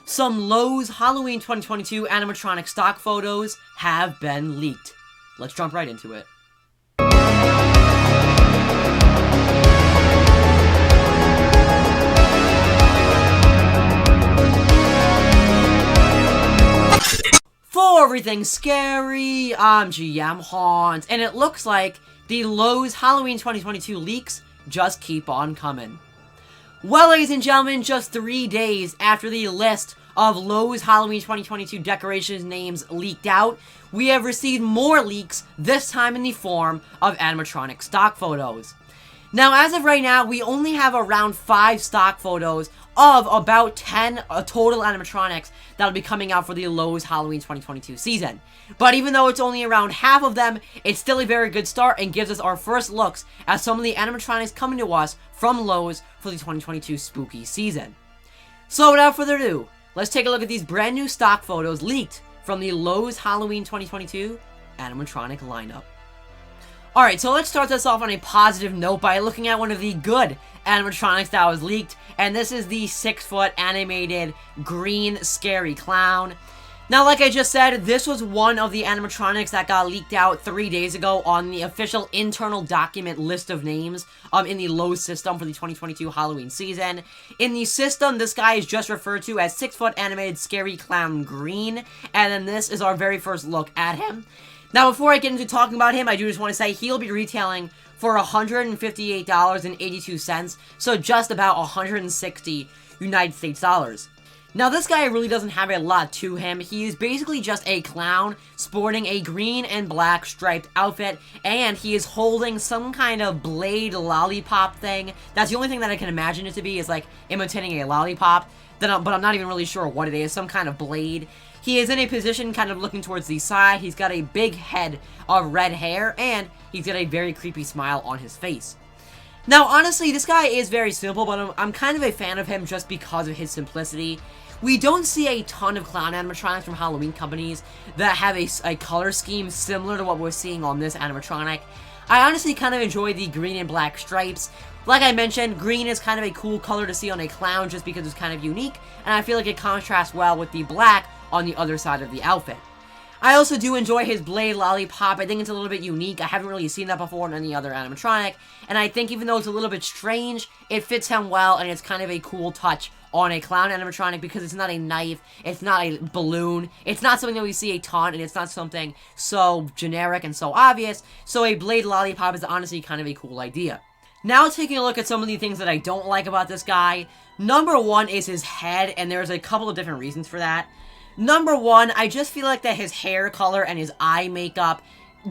Some Lowe's Halloween 2022 animatronic stock photos have been leaked. Let's jump right into it. For everything scary, I'm GMHaunts, and it looks like the Lowe's Halloween 2022 leaks just keep on coming. Well, ladies and gentlemen, just 3 days after the list of Lowe's Halloween 2022 decorations names leaked out, we have received more leaks, this time in the form of animatronic stock photos. Now, as of right now, we only have around 5 stock photos of about 10 total animatronics that'll be coming out for the Lowe's Halloween 2022 season. But even though it's only around half of them, it's still a very good start and gives us our first looks at some of the animatronics coming to us from Lowe's for the 2022 spooky season. So without further ado, let's take a look at these brand new stock photos leaked from the Lowe's Halloween 2022 animatronic lineup. Alright, so let's start this off on a positive note by looking at one of the good animatronics that was leaked, and this is the 6-foot animated green scary clown. Now, like I just said, this was one of the animatronics that got leaked out 3 days ago on the official internal document list of names in the Lowe's system for the 2022 Halloween season. In the system, this guy is just referred to as 6-foot animated scary clown green, and then this is our very first look at him. Now, before I get into talking about him, I do just want to say he'll be retailing for $158.82, so just about 160 United States dollars. Now, this guy really doesn't have a lot to him. He is basically just a clown sporting a green and black striped outfit, and he is holding some kind of blade lollipop thing. That's the only thing that I can imagine it to be, is like imitating a lollipop, but I'm not even really sure what it is, some kind of blade. He is in a position kind of looking towards the side. He's got a big head of red hair, and he's got a very creepy smile on his face. Now, honestly, this guy is very simple, but I'm kind of a fan of him just because of his simplicity. We don't see a ton of clown animatronics from Halloween companies that have a color scheme similar to what we're seeing on this animatronic. I honestly kind of enjoy the green and black stripes. Like I mentioned, green is kind of a cool color to see on a clown just because it's kind of unique, and I feel like it contrasts well with the black on the other side of the outfit. I also do enjoy his blade lollipop. I think it's a little bit unique. I haven't really seen that before in any other animatronic, and I think even though it's a little bit strange, it fits him well, and it's kind of a cool touch on a clown animatronic because it's not a knife, it's not a balloon, it's not something that we see a ton, and it's not something so generic and so obvious, so a blade lollipop is honestly kind of a cool idea. Now, taking a look at some of the things that I don't like about this guy, number one is his head, and there's a couple of different reasons for that. Number one, I just feel like that his hair color and his eye makeup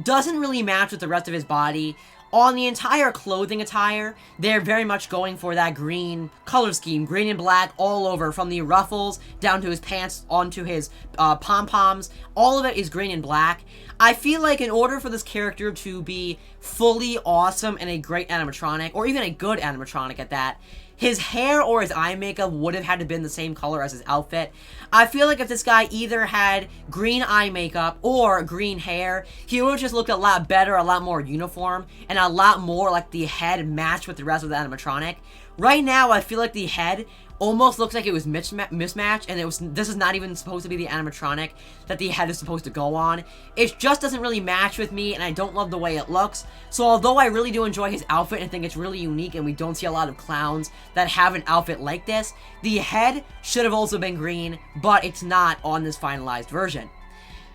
doesn't really match with the rest of his body. On the entire clothing attire, they're very much going for that green color scheme, green and black all over, from the ruffles down to his pants onto his pom-poms. All of it is green and black. I feel like in order for this character to be fully awesome and a great animatronic, or even a good animatronic at that, his hair or his eye makeup would have had to been the same color as his outfit. I feel like if this guy either had green eye makeup or green hair, he would have just looked a lot better, a lot more uniform, and a lot more like the head matched with the rest of the animatronic. Right now, I feel like the head almost looks like it was mismatched, and this is not even supposed to be the animatronic that the head is supposed to go on. It just doesn't really match with me, and I don't love the way it looks. So although I really do enjoy his outfit and think it's really unique, and we don't see a lot of clowns that have an outfit like this, the head should have also been green, but it's not on this finalized version.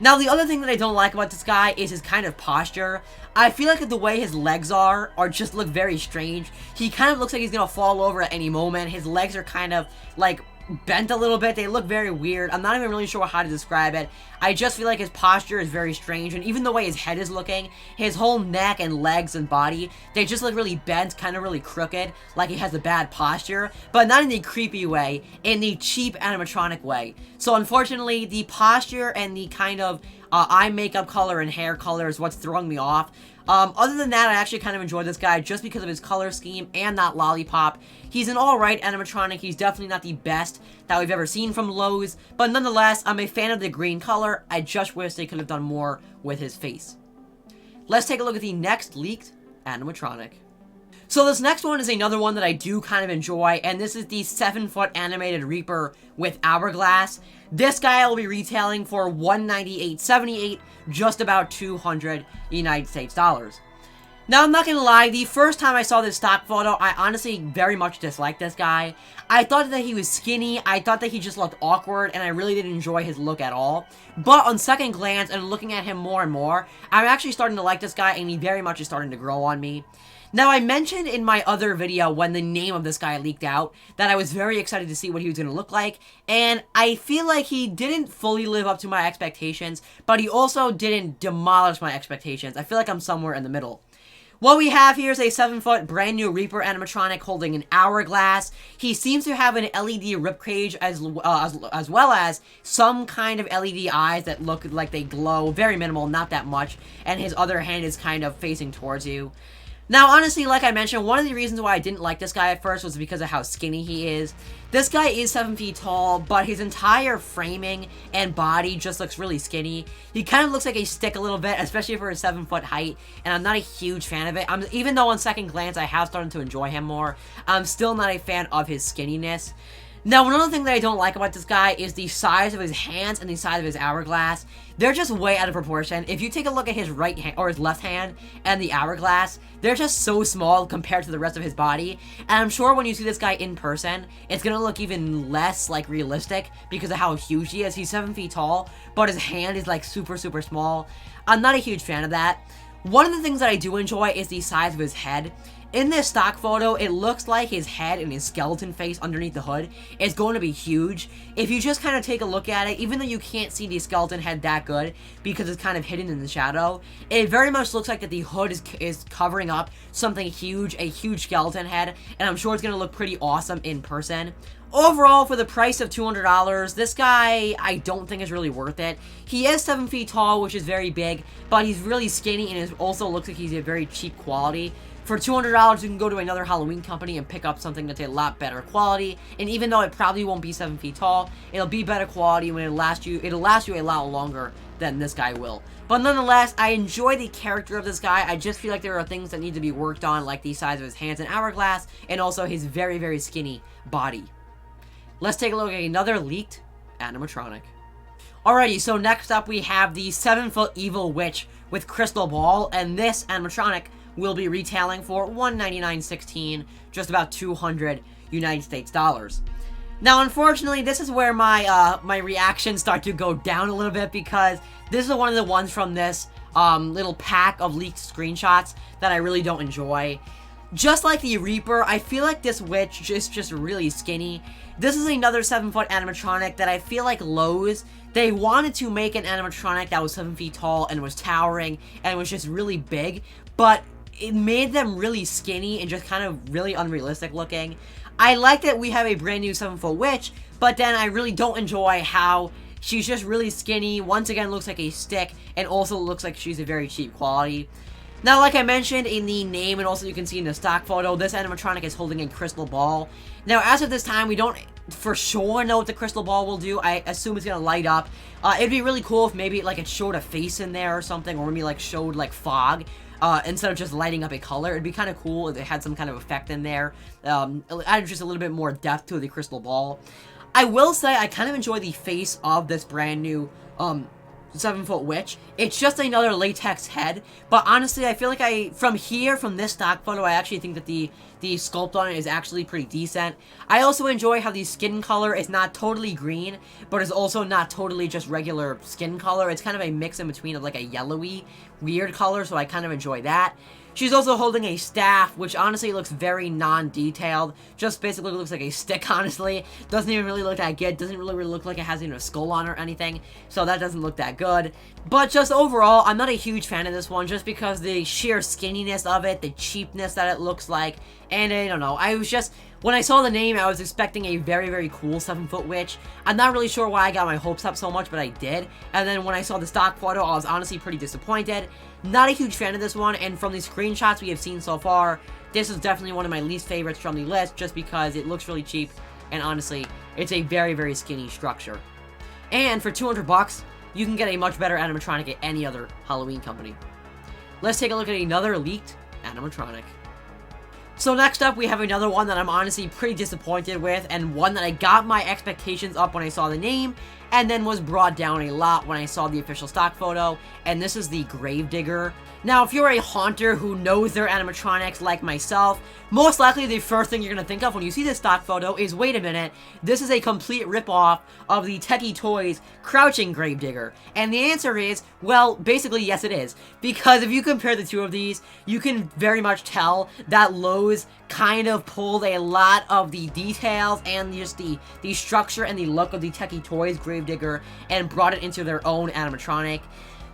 Now, the other thing that I don't like about this guy is his kind of posture. I feel like the way his legs are just look very strange. He kind of looks like he's gonna fall over at any moment. His legs are kind of, like, bent a little bit. They look very weird. I'm not even really sure how to describe it. I just feel like his posture is very strange, and even the way his head is looking, his whole neck and legs and body, they just look really bent, kind of really crooked, like he has a bad posture, but not in the creepy way, in the cheap animatronic way. So unfortunately, the posture and the kind of eye makeup color and hair color is what's throwing me off. Other than that, I actually kind of enjoy this guy just because of his color scheme and that lollipop. He's an alright animatronic. He's definitely not the best that we've ever seen from Lowe's, but nonetheless, I'm a fan of the green color. I just wish they could have done more with his face. Let's take a look at the next leaked animatronic. So this next one is another one that I do kind of enjoy, and this is the 7-foot animated Reaper with hourglass. This guy will be retailing for $198.78, just about 200 United States dollars. Now, I'm not gonna lie, the first time I saw this stock photo, I honestly very much disliked this guy. I thought that he was skinny, I thought that he just looked awkward, and I really didn't enjoy his look at all. But on second glance, and looking at him more and more, I'm actually starting to like this guy, and he very much is starting to grow on me. Now, I mentioned in my other video when the name of this guy leaked out that I was very excited to see what he was going to look like, and I feel like he didn't fully live up to my expectations, but he also didn't demolish my expectations. I feel like I'm somewhere in the middle. What we have here is a 7-foot brand new Reaper animatronic holding an hourglass. He seems to have an LED ribcage as well as some kind of LED eyes that look like they glow. Very minimal, not that much. And his other hand is kind of facing towards you. Now, honestly, like I mentioned, one of the reasons why I didn't like this guy at first was because of how skinny he is. This guy is 7 feet tall, but his entire framing and body just looks really skinny. He kind of looks like a stick a little bit, especially for his 7-foot height, and I'm not a huge fan of it. Even though on second glance I have started to enjoy him more, I'm still not a fan of his skinniness. Now, another thing that I don't like about this guy is the size of his hands and the size of his hourglass. They're just way out of proportion. If you take a look at his right hand or his left hand and the hourglass, they're just so small compared to the rest of his body. And I'm sure when you see this guy in person, it's gonna look even less like realistic because of how huge he is. He's 7 feet tall, but his hand is like super small. I'm not a huge fan of that. One of the things that I do enjoy is the size of his head. In this stock photo, it looks like his head and his skeleton face underneath the hood is going to be huge. If you just kind of take a look at it, even though you can't see the skeleton head that good because it's kind of hidden in the shadow, it very much looks like that the hood is covering up something huge, a huge skeleton head, and I'm sure it's going to look pretty awesome in person. Overall, for the price of $200, this guy I don't think is really worth it. He is 7 feet tall, which is very big, but he's really skinny and it also looks like he's a very cheap quality. For $200, you can go to another Halloween company and pick up something that's a lot better quality. And even though it probably won't be 7 feet tall, it'll be better quality when it'll last you a lot longer than this guy will. But nonetheless, I enjoy the character of this guy. I just feel like there are things that need to be worked on, like the size of his hands and hourglass, and also his very skinny body. Let's take a look at another leaked animatronic. Alrighty, so next up we have the 7-foot evil witch with crystal ball, and this animatronic will be retailing for $199.16, just about 200 United States dollars. Now, unfortunately, this is where my reactions start to go down a little bit because this is one of the ones from this little pack of leaked screenshots that I really don't enjoy. Just like the Reaper, I feel like this witch is just really skinny. This is another 7-foot animatronic that I feel like Lowe's, they wanted to make an animatronic that was 7 feet tall and was towering and was just really big, but it made them really skinny and just kind of really unrealistic looking. I like that we have a brand new 7-foot witch, but then I really don't enjoy how she's just really skinny, once again looks like a stick, and also looks like she's a very cheap quality. Now, like I mentioned in the name, and also you can see in the stock photo, this animatronic is holding a crystal ball. Now, as of this time, we don't for sure know what the crystal ball will do. I assume it's gonna light up. It'd be really cool if maybe like it showed a face in there or something, or maybe like showed like fog. Instead of just lighting up a color. It'd be kind of cool if it had some kind of effect in there. Add just a little bit more depth to the crystal ball. I will say I kind of enjoy the face of this brand new 7-foot witch. It's just another latex head, but honestly, I feel like from this stock photo, I actually think that the sculpt on it is actually pretty decent. I also enjoy how the skin color is not totally green, but is also not totally just regular skin color. It's kind of a mix in between of like a yellowy, weird color, so I kind of enjoy that. She's also holding a staff, which honestly looks very non-detailed. Just basically looks like a stick, honestly. Doesn't even really look that good. Doesn't really look like it has even a skull on or anything. So that doesn't look that good. But just overall, I'm not a huge fan of this one, just because the sheer skinniness of it, the cheapness that it looks like, and I don't know. When I saw the name, I was expecting a very cool 7-foot witch. I'm not really sure why I got my hopes up so much, but I did. And then when I saw the stock photo, I was honestly pretty disappointed. Not a huge fan of this one, and from the screenshots we have seen so far, this is definitely one of my least favorites from the list, just because it looks really cheap, and honestly, it's a very skinny structure. And for 200 bucks, you can get a much better animatronic at any other Halloween company. Let's take a look at another leaked animatronic. So next up, we have another one that I'm honestly pretty disappointed with, and one that I got my expectations up when I saw the name, and then was brought down a lot when I saw the official stock photo, and this is the Gravedigger. Now, if you're a haunter who knows their animatronics like myself, most likely the first thing you're going to think of when you see this stock photo is, wait a minute, this is a complete ripoff of the Techie Toys Crouching Gravedigger. And the answer is, well, basically yes it is. Because if you compare the two of these, you can very much tell that Lowe's kind of pulled a lot of the details and just the structure and the look of the Techie Toys Gravedigger and brought it into their own animatronic.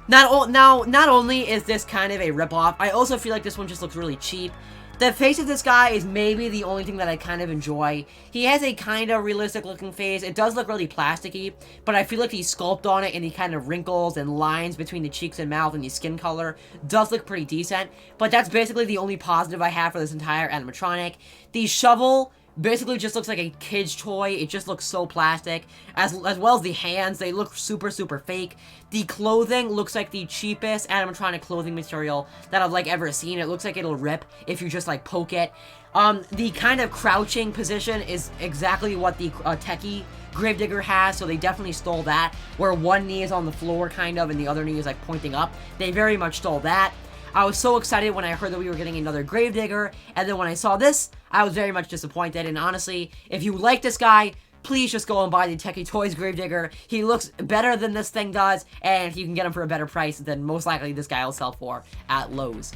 Not only is this kind of a ripoff, I also feel like this one just looks really cheap. The face of this guy is maybe the only thing that I kind of enjoy. He has a kind of realistic looking face. It does look really plasticky, but I feel like the sculpt on it and the kind of wrinkles and lines between the cheeks and mouth and the skin color does look pretty decent. But that's basically the only positive I have for this entire animatronic. The shovel basically just looks like a kid's toy. It just looks so plastic. As well as the hands, they look super fake. The clothing looks like the cheapest animatronic clothing material that I've ever seen. It looks like it'll rip if you just poke it. The kind of crouching position is exactly what the Techie Gravedigger has, so they definitely stole that, where one knee is on the floor kind of and the other knee is pointing up. They very much stole that. I was so excited when I heard that we were getting another Gravedigger, and then when I saw this, I was very much disappointed. And honestly, if you like this guy, please just go and buy the Techie Toys Gravedigger. He looks better than this thing does, and you can get him for a better price than most likely this guy will sell for at Lowe's.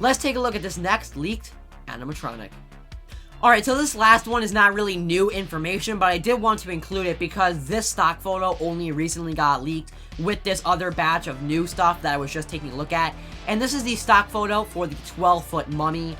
Let's take a look at this next leaked animatronic. Alright, so this last one is not really new information, but I did want to include it because this stock photo only recently got leaked with this other batch of new stuff that I was just taking a look at. And this is the stock photo for the 12-foot mummy.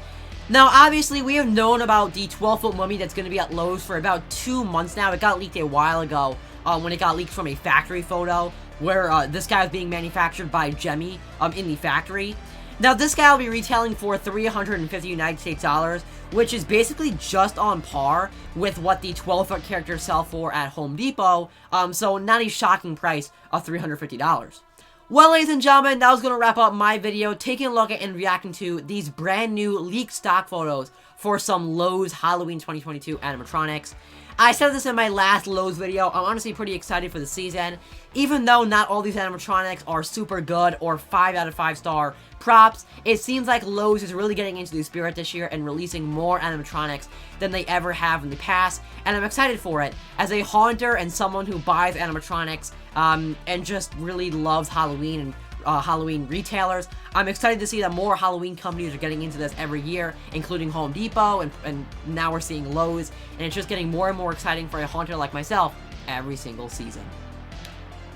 Now, obviously, we have known about the 12-foot mummy that's going to be at Lowe's for about 2 months now. It got leaked a while ago when it got leaked from a factory photo where this guy was being manufactured by Jemmy in the factory. Now, this guy will be retailing for $350 United States dollars, which is basically just on par with what the 12-foot characters sell for at Home Depot, so not a shocking price of $350. Well, ladies and gentlemen, that was going to wrap up my video, taking a look at and reacting to these brand new leaked stock photos for some Lowe's Halloween 2022 animatronics. I said this in my last Lowe's video, I'm honestly pretty excited for the season. Even though not all these animatronics are super good or 5 out of 5 star props, it seems like Lowe's is really getting into the spirit this year and releasing more animatronics than they ever have in the past, and I'm excited for it. As a haunter and someone who buys animatronics and just really loves Halloween and Halloween retailers, I'm excited to see that more Halloween companies are getting into this every year, including Home Depot, and now we're seeing Lowe's, and it's just getting more and more exciting for a haunter like myself every single season.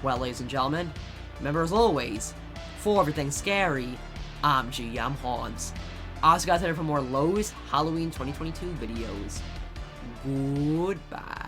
Well, ladies and gentlemen, remember as always, for everything scary, I'm GMHaunts. Also, guys, head for more Lowe's Halloween 2022 videos. Goodbye.